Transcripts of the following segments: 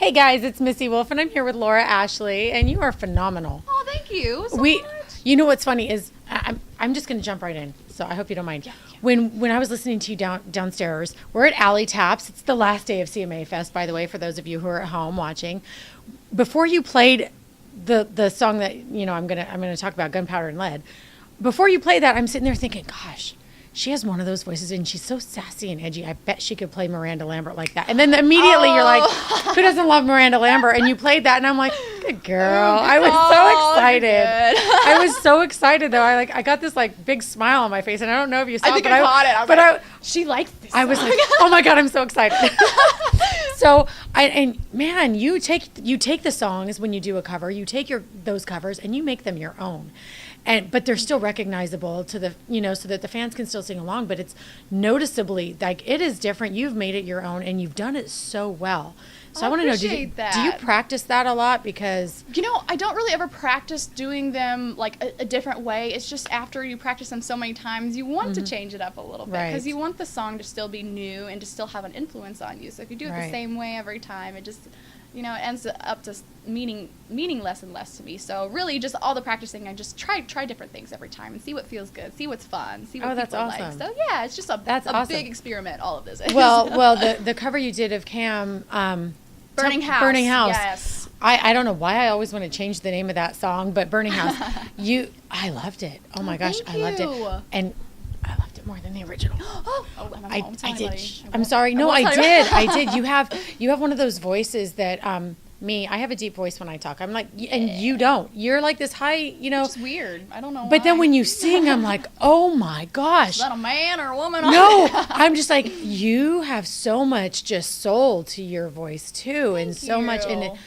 Hey guys, it's Missy Wolf, and I'm here with Laura Ashley, and you are phenomenal. Oh, thank you so much. You know what's funny is I'm just going to jump right in, so I hope you don't mind. Yeah. When I was listening to you downstairs, we're at Alley Taps. It's the last day of CMA Fest, by the way, for those of you who are at home watching. Before you played the song that I'm gonna talk about, Gunpowder and Lead. Before you play that, I'm sitting there thinking, gosh. She has one of those voices, and she's so sassy and edgy. I bet she could play Miranda Lambert like that. And then immediately you're like, who doesn't love Miranda Lambert? And you played that, and I'm like, good girl. I was so excited. I was so excited, though. I got this big smile on my face, and I don't know if you saw it. I think I caught it. She likes this song. I was like, oh my God, I'm so excited. So, man, you take the songs when you do a cover. You take those covers and you make them your own. But they're still recognizable to the, so that the fans can still sing along. But it's noticeably it is different. You've made it your own, and you've done it so well. So I want to know, do you practice that a lot? Because I don't really ever practice doing them a different way. It's just after you practice them so many times, you want to change it up a little bit because you want the song to still be new and to still have an influence on you. So if you do it the same way every time, it just it ends up just meaning less and less to me. So really, just all the practicing, I just try different things every time and see what feels good, see what's fun, see what people like. So yeah, it's just a big experiment. All of this. Well, the cover you did of Cam, Burning House. Burning House. Yes. I don't know why I always want to change the name of that song, but Burning House, I loved it. Oh my gosh, I loved it, and I loved it more than the original. I did. I'm sorry. No, I did. I did. You have one of those voices that I have a deep voice when I talk. I'm like, and you don't. You're like this high, It's weird. I don't know But why. then when you sing, I'm like, oh my gosh. Is that a man or a woman? No, I'm just like, you have so much just soul to your voice too. Thank and so you. much. And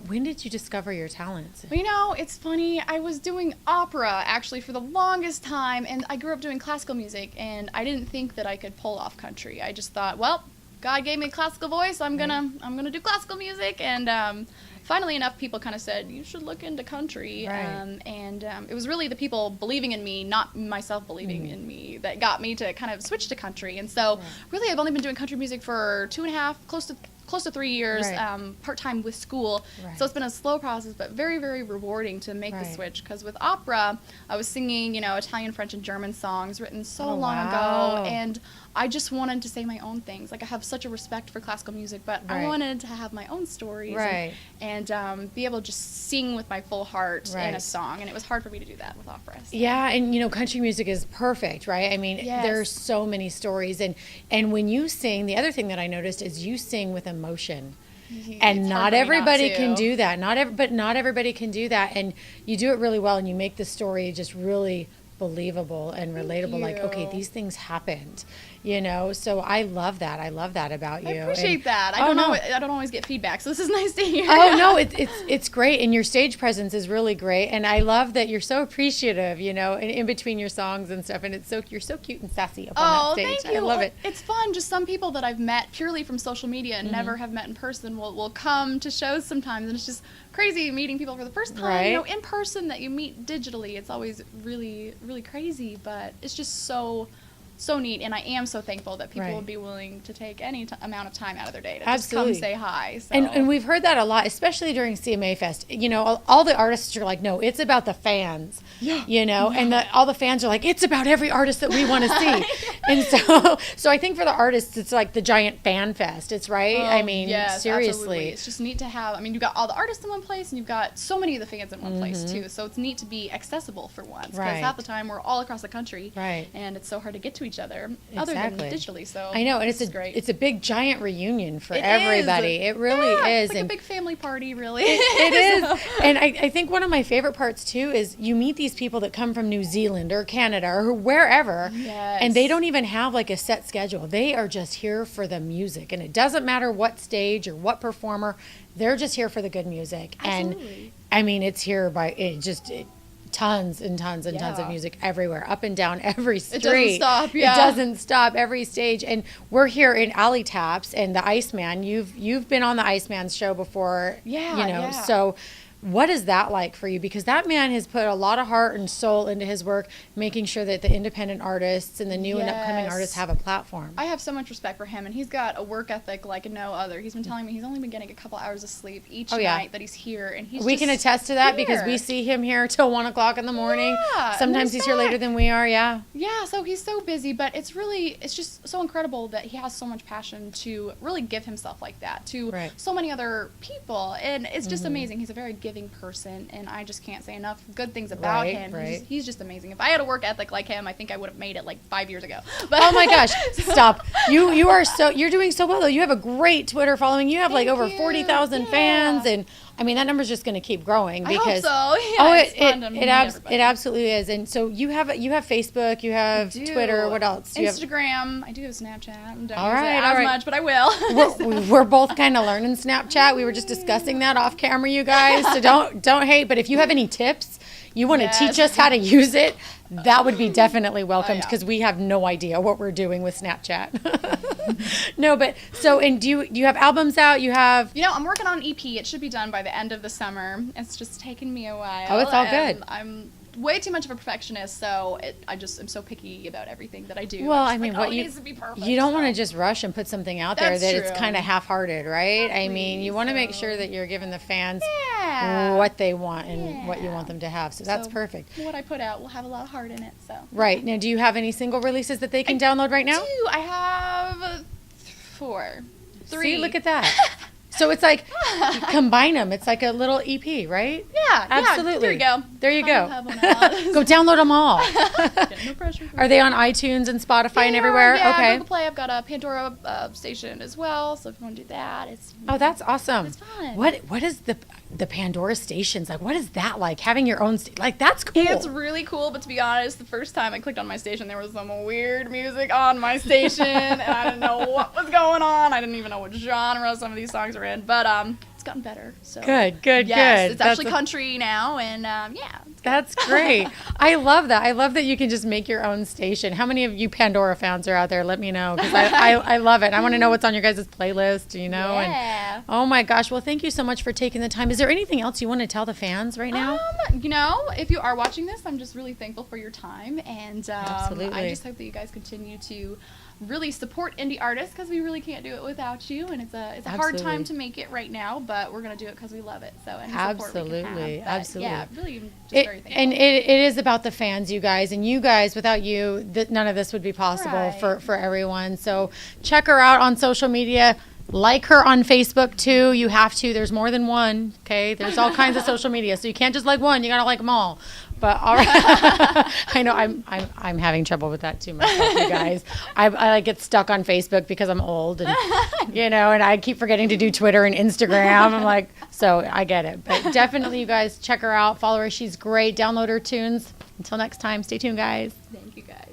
when did you discover your talents? Well, it's funny. I was doing opera actually for the longest time, and I grew up doing classical music, and I didn't think that I could pull off country. I just thought, well, God gave me a classical voice. I'm gonna do classical music, and finally enough, people kind of said you should look into country, it was really the people believing in me, not myself believing in me, that got me to kind of switch to country. And so, really, I've only been doing country music for 2.5, close to 3 years, part-time with school. So it's been a slow process, but very, very rewarding to make the switch. Because with opera, I was singing, Italian, French, and German songs written so long ago, and I just wanted to say my own things. I have such a respect for classical music, but I wanted to have my own stories and be able to just sing with my full heart in a song. And it was hard for me to do that with opera. So. Yeah, and country music is perfect, right? I mean, there's so many stories, and when you sing, the other thing that I noticed is you sing with emotion. And not everybody can do that. But not everybody can do that, and you do it really well, and you make the story just really believable and relatable. Like, okay, these things happened, so I love that. I love that about you. I appreciate that. I don't always get feedback, so this is nice to hear. Oh no, it's great, and your stage presence is really great, and I love that you're so appreciative, in between your songs and stuff, and you're so cute and sassy up on that stage. Thank you. I love it. It's fun. Just some people that I've met purely from social media and never have met in person will come to shows sometimes, and it's just crazy meeting people for the first time. In person that you meet digitally, it's always really, really crazy, but it's just so neat, and I am so thankful that people would be willing to take any amount of time out of their day to just come say hi. So. And we've heard that a lot, especially during CMA Fest. All the artists are like, no, it's about the fans. And all the fans are like, it's about every artist that we want to see. And so I think for the artists, it's like the giant fan fest. It's right. I mean, seriously, absolutely. It's just neat to have. I mean, you've got all the artists in one place, and you've got so many of the fans in one place too. So it's neat to be accessible for once, because half the time we're all across the country, and it's so hard to get to each other other than digitally. So I know, and it's great. It's a big giant reunion for everybody. It really is. It's like a big family party, really. It is. And I think one of my favorite parts too is you meet these people that come from New Zealand or Canada or wherever, and they don't even have a set schedule. They are just here for the music, and it doesn't matter what stage or what performer. They're just here for the good music. Absolutely. And I mean, it's here by tons and tons and tons of music everywhere, up and down every street. It doesn't stop. It doesn't stop, every stage. And we're here in Alley Taps and the Iceman. You've been on the Iceman's show before, So What is that like for you? Because that man has put a lot of heart and soul into his work, making sure that the independent artists and the new and upcoming artists have a platform. I have so much respect for him, and he's got a work ethic like no other. He's been telling me he's only been getting a couple hours of sleep each night that he's here, and we can attest to that because we see him here till 1 o'clock in the morning. Yeah, sometimes he's here later than we are. Yeah. Yeah. So he's so busy, but it's just so incredible that he has so much passion to really give himself like that to so many other people, and it's just amazing. He's a very giving person, and I just can't say enough good things about him. He's just amazing. If I had a work ethic like him, I think I would have made it like 5 years ago. But oh my gosh, stop. You're doing so well though. You have a great Twitter following. You have like over 40,000 fans, and I mean that number's just going to keep growing because I hope so. It absolutely is. And so you have Facebook, you have Twitter, what else? Instagram. I do have Snapchat. Don't all use right, it all as right. much, but I will. We're both kind of learning Snapchat. We were just discussing that off camera, you guys. So don't hate. But if you have any tips, you want to teach us how to use it, that would be definitely welcomed because we have no idea what we're doing with Snapchat. No, but so, and do you have albums out? You have... I'm working on an EP. It should be done by the end of the summer. It's just taken me a while. Oh, it's all good. I'm way too much of a perfectionist, so I'm so picky about everything that I do. Well, I mean, it needs to be perfect. You don't want to just rush and put something out there that it's kind of half-hearted, right? Exactly. I mean, you want to make sure that you're giving the fans Yeah. what they want and what you want them to have. So that's perfect. What I put out will have a lot of heart in it. So right now, do you have any single releases that they can download right now? I have 4, 3. See, look at that. So it's like combine them. It's like a little EP, right? Yeah, absolutely. Yeah, There you go. Have them all. Go download them all. No pressure. Are they on iTunes and Spotify and everywhere? Yeah, okay. Google Play. I've got a Pandora station as well. So if you want to do that, it's that's awesome. It's fun. What is the Pandora stations like? What is that like? Having your own like that's cool. It's really cool, but to be honest, the first time I clicked on my station, there was some weird music on my station, and I didn't know what was going on. I didn't even know what genre some of these songs were in, but it's gotten better. So good. Yes, it's actually country now, and that's great. I love that. I love that you can just make your own station. How many of you Pandora fans are out there? Let me know because I love it. And I want to know what's on your guys' playlist. Yeah. And oh my gosh. Well, thank you so much for taking the time. Is there anything else you want to tell the fans right now? If you are watching this, I'm just really thankful for your time, and absolutely. I just hope that you guys continue to really support indie artists because we really can't do it without you, and it's a hard time to make it right now, but we're gonna do it because we love it. So any support we can have. But, yeah, really, just very thankful. And it is about the fans, you guys, and you guys. Without you, none of this would be possible for everyone. So check her out on social media. Like her on Facebook too. You have to. There's more than one. Okay. There's all kinds of social media, so you can't just like one. You gotta like them all. But all right. I know I'm having trouble with that too myself, you guys. I like get stuck on Facebook because I'm old and and I keep forgetting to do Twitter and Instagram. I'm like, so I get it. But definitely you guys check her out, follow her. She's great. Download her tunes. Until next time, stay tuned, guys. Thank you, guys.